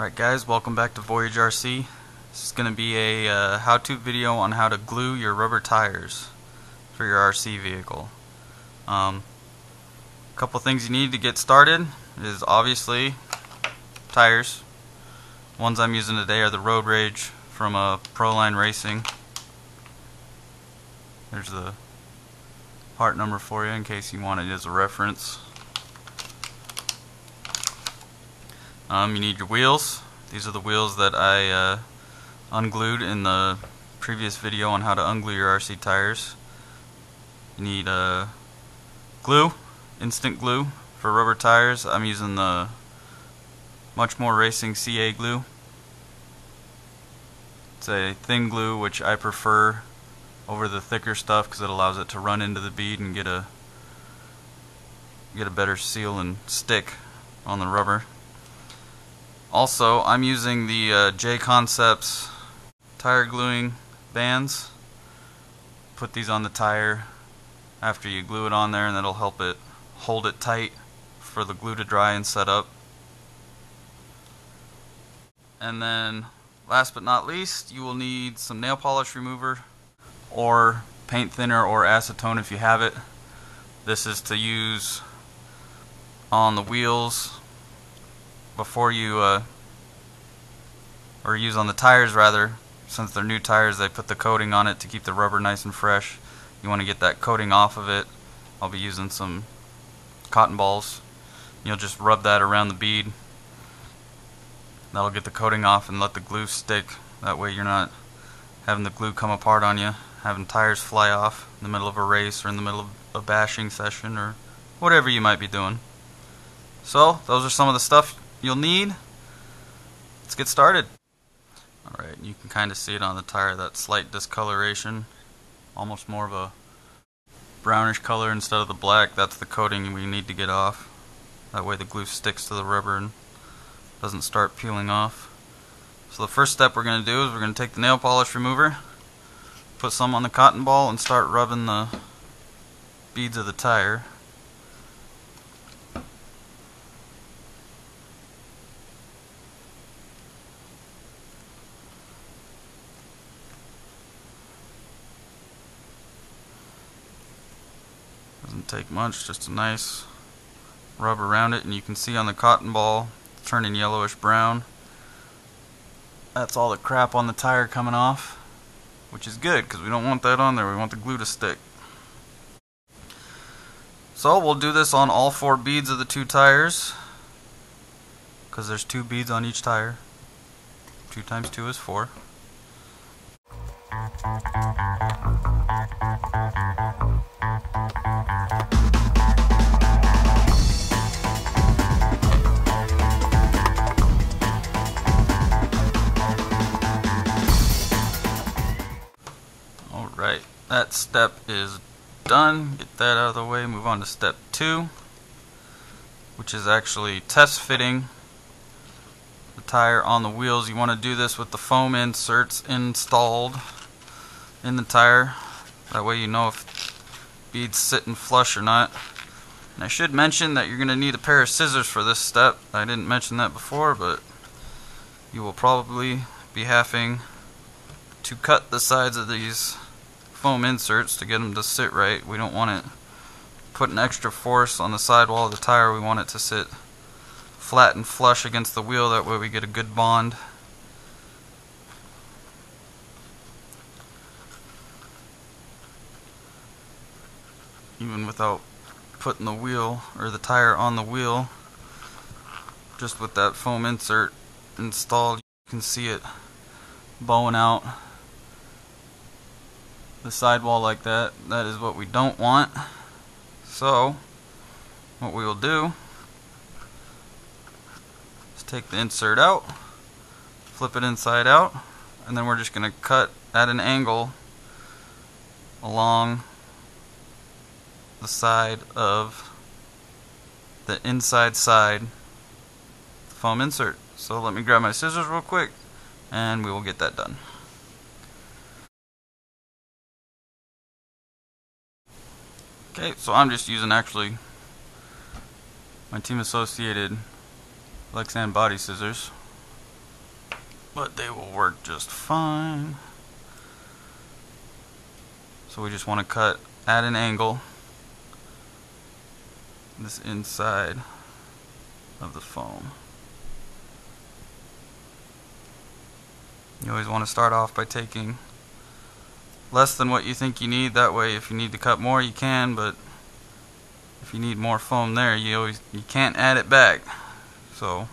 Alright guys, welcome back to Voyage RC. This is going to be a how-to video on how to glue your rubber tires for your RC vehicle. A couple things you need to get started is obviously tires. Ones I'm using today are the Road Rage from Proline Racing. There's the part number for you in case you want it as a reference. You need your wheels. These are the wheels that I unglued in the previous video on how to unglue your RC tires. You need glue, instant glue for rubber tires. I'm using the Much More Racing CA glue. It's a thin glue which I prefer over the thicker stuff because it allows it to run into the bead and get a better seal and stick on the rubber. Also, I'm using the J Concepts tire gluing bands. Put these on the tire after you glue it on there, and that'll help it hold it tight for the glue to dry and set up. And then, last but not least, you will need some nail polish remover or paint thinner or acetone if you have it. This is to use on the wheels before you or use on the tires rather. Since they're new tires, they put the coating on it to keep the rubber nice and fresh. You want to get that coating off of it. I'll be using some cotton balls. You'll just rub that around the bead. That'll get the coating off and let the glue stick. That way you're not having the glue come apart on you, having tires fly off in the middle of a race or in the middle of a bashing session or whatever you might be doing. So those are some of the stuff you'll need. Let's get started. Alright, you can kind of see it on the tire, that slight discoloration, almost more of a brownish color instead of the black. That's the coating we need to get off. That way the glue sticks to the rubber and doesn't start peeling off. So the first step we're going to do is we're going to take the nail polish remover, put some on the cotton ball, and start rubbing the beads of the tire. Doesn't take much, just a nice rub around it, and you can see on the cotton ball it's turning yellowish brown. That's all the crap on the tire coming off, which is good because we don't want that on there. We want the glue to stick. So we'll do this on all 4 beads of the 2 tires because there's 2 beads on each tire. 2 times 2 is 4. Alright, that step is done. Get that out of the way. Move on to step 2, which is actually test fitting the tire on the wheels. You want to do this with the foam inserts installed in the tire. That way you know if beads sitting flush or not. And I should mention that you're going to need a pair of scissors for this step. I didn't mention that before, but you will probably be having to cut the sides of these foam inserts to get them to sit right. We don't want it putting extra force on the sidewall of the tire. We want it to sit flat and flush against the wheel. That way we get a good bond. Even without putting the wheel or the tire on the wheel, just with that foam insert installed, you can see it bowing out the sidewall like that. That is what we don't want. So what we will do is take the insert out, flip it inside out, and then we're just going to cut at an angle along the side of the inside side foam insert. So let me grab my scissors real quick and we will get that done. Okay, so I'm just using actually my Team Associated Lexan body scissors. but they will work just fine. So we just want to cut at an angle this inside of the foam. You always want to start off by taking less than what you think you need. That way if you need to cut more you can, but if you need more foam there you can't add it back. So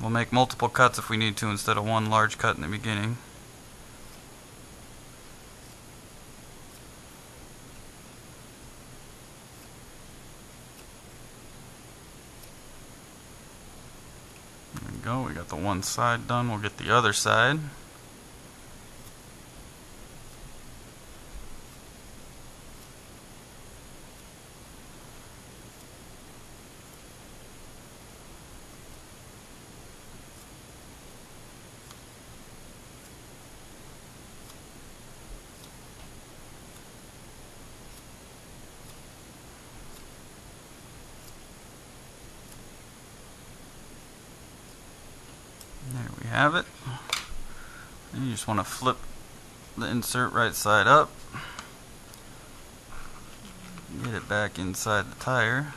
we'll make multiple cuts if we need to instead of one large cut in the beginning. There we go, we got the one side done, we'll get the other side. There we have it. And you just want to flip the insert right side up, get it back inside the tire.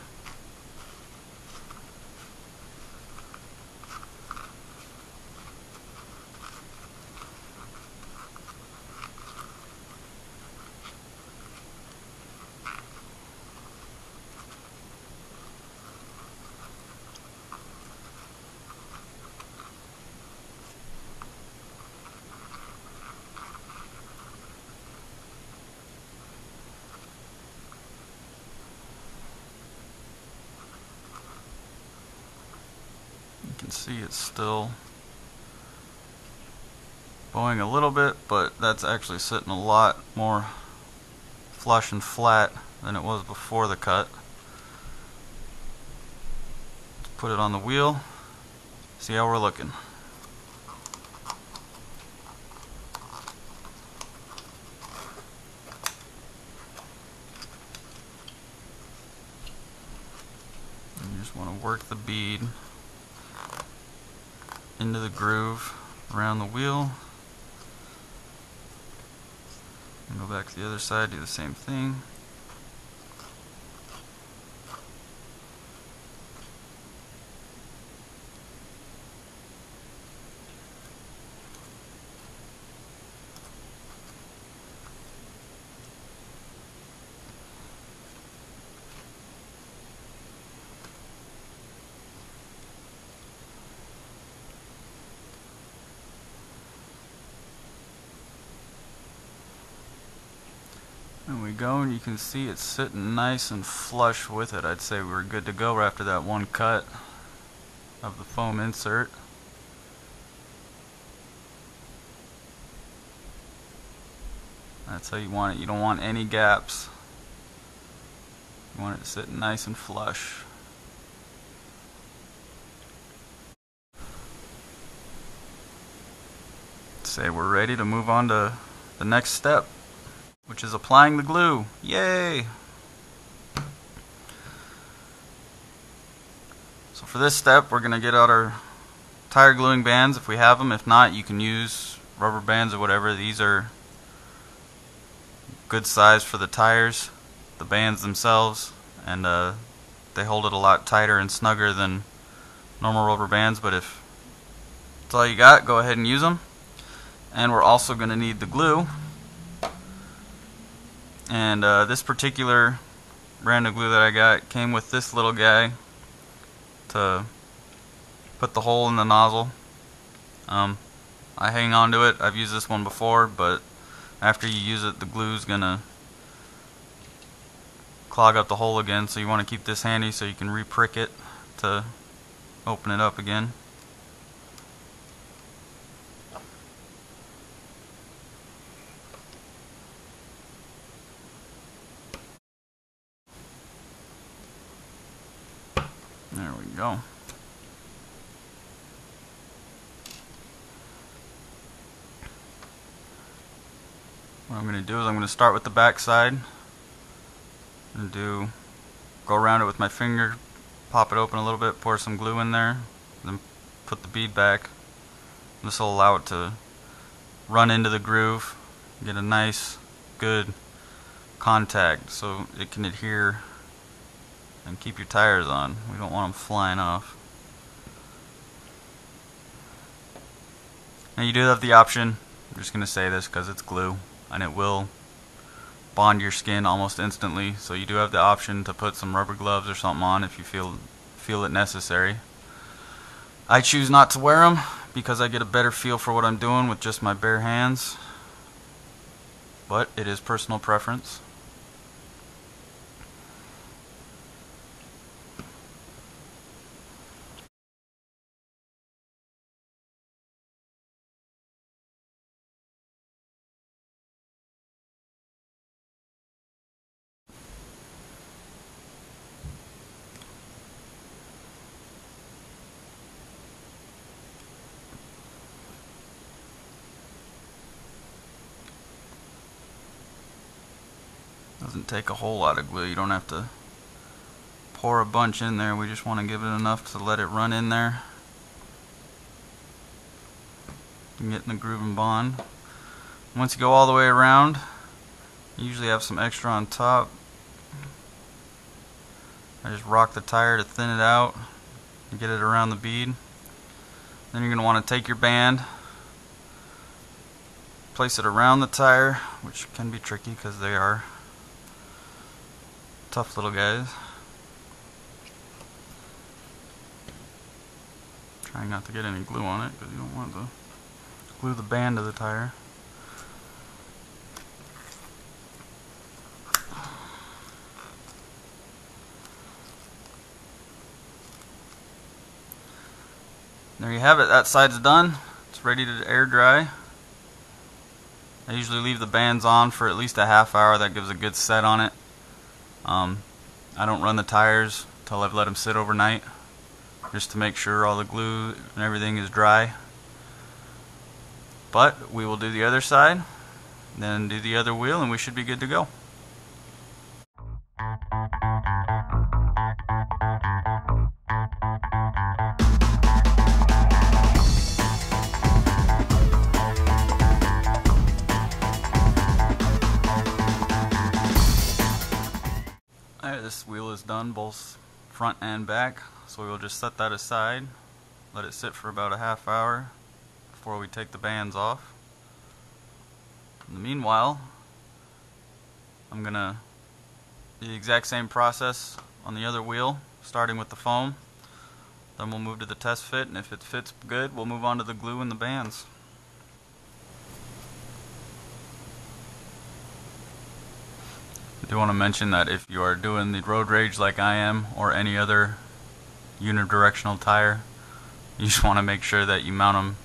You can see it's still bowing a little bit, but that's actually sitting a lot more flush and flat than it was before the cut. Let's put it on the wheel, see how we're looking. You just want to work the bead into the groove around the wheel. And go back to the other side, do the same thing. There we go, and you can see it's sitting nice and flush with it. I'd say we're good to go after that one cut of the foam insert. That's how you want it. You don't want any gaps. You want it sitting nice and flush. Say we're ready to move on to the next step, which is applying the glue. Yay! So for this step we're going to get out our tire gluing bands if we have them. If not, you can use rubber bands or whatever. These are good size for the tires, the bands themselves, and they hold it a lot tighter and snugger than normal rubber bands, but if that's all you got, go ahead and use them. And we're also going to need the glue. And this particular brand of glue that I got came with this little guy to put the hole in the nozzle. I hang on to it. I've used this one before, but after you use it, the glue's gonna clog up the hole again, so you want to keep this handy so you can re-prick it to open it up again. There we go. What I'm going to do is I'm going to start with the back side and go around it with my finger, pop it open a little bit, pour some glue in there, then put the bead back, This will allow it to run into the groove, get a nice, good contact so it can adhere and keep your tires on. We don't want them flying off. Now you do have the option, I'm just going to say this because it's glue and it will bond your skin almost instantly, so you do have the option to put some rubber gloves or something on if you feel it necessary. I choose not to wear them because I get a better feel for what I'm doing with just my bare hands, but it is personal preference. Doesn't take a whole lot of glue. You don't have to pour a bunch in there. We just want to give it enough to let it run in there and get in the groove and bond. Once you go all the way around, you usually have some extra on top. I just rock the tire to thin it out and get it around the bead. Then you're going to want to take your band, place it around the tire, which can be tricky because they are tough little guys. Trying not to get any glue on it because you don't want to glue the band to the tire. There you have it. That side's done. It's ready to air dry. I usually leave the bands on for at least a half hour. That gives a good set on it. I don't run the tires until I've let them sit overnight, just to make sure all the glue and everything is dry. But we will do the other side, then do the other wheel, and we should be good to go. Alright, this wheel is done, both front and back, so we will just set that aside, let it sit for about a half hour before we take the bands off. In the meanwhile, I'm going to do the exact same process on the other wheel, starting with the foam. Then we'll move to the test fit, and if it fits good, we'll move on to the glue and the bands. I do want to mention that if you are doing the road rage like I am, or any other unidirectional tire, you just want to make sure that you mount them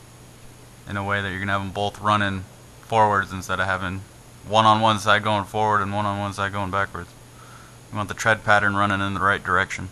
in a way that you're going to have them both running forwards instead of having one on one side going forward and one on one side going backwards. You want the tread pattern running in the right direction.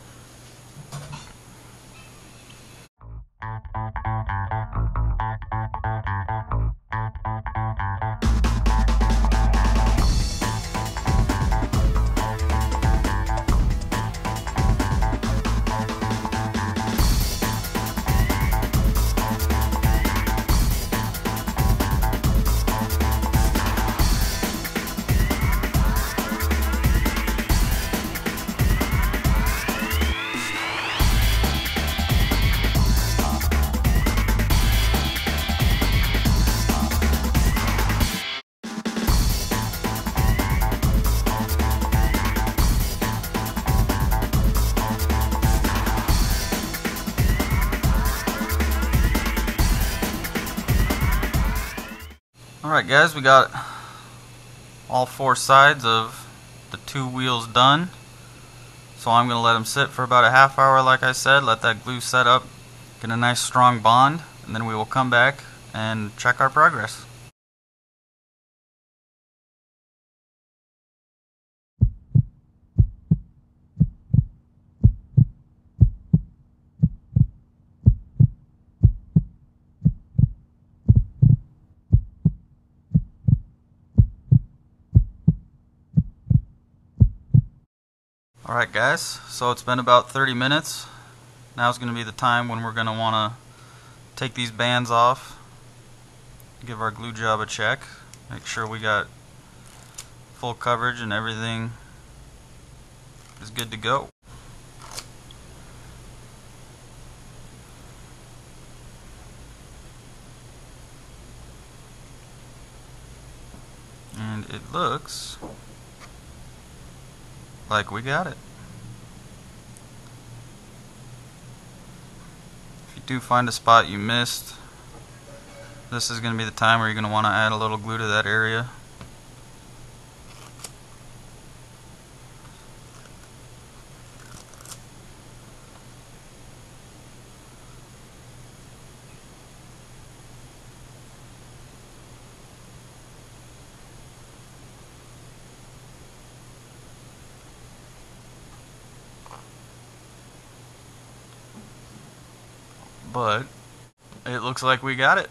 Alright guys, we got all four sides of the two wheels done. So I'm going to let them sit for about a half hour like I said, let that glue set up, get a nice strong bond, and then we will come back and check our progress. Alright guys, so it's been about 30 minutes. Now is going to be the time when we're going to want to take these bands off give our glue job a check. Make sure we got full coverage and everything is good to go. And it looks like we got it. If you do find a spot you missed, this is going to be the time where you're going to want to add a little glue to that area. But it looks like we got it.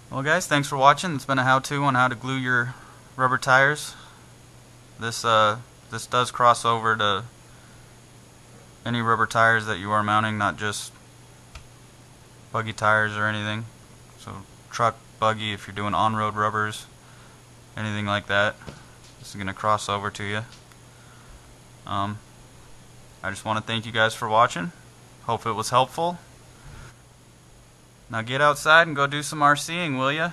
Well guys, thanks for watching. It's been a how-to on how to glue your rubber tires. This does cross over to any rubber tires that you are mounting, not just buggy tires or anything. So truck, buggy, if you're doing on-road rubbers, anything like that, this is going to cross over to you. I just want to thank you guys for watching. Hope it was helpful. Now get outside and go do some RCing, will ya?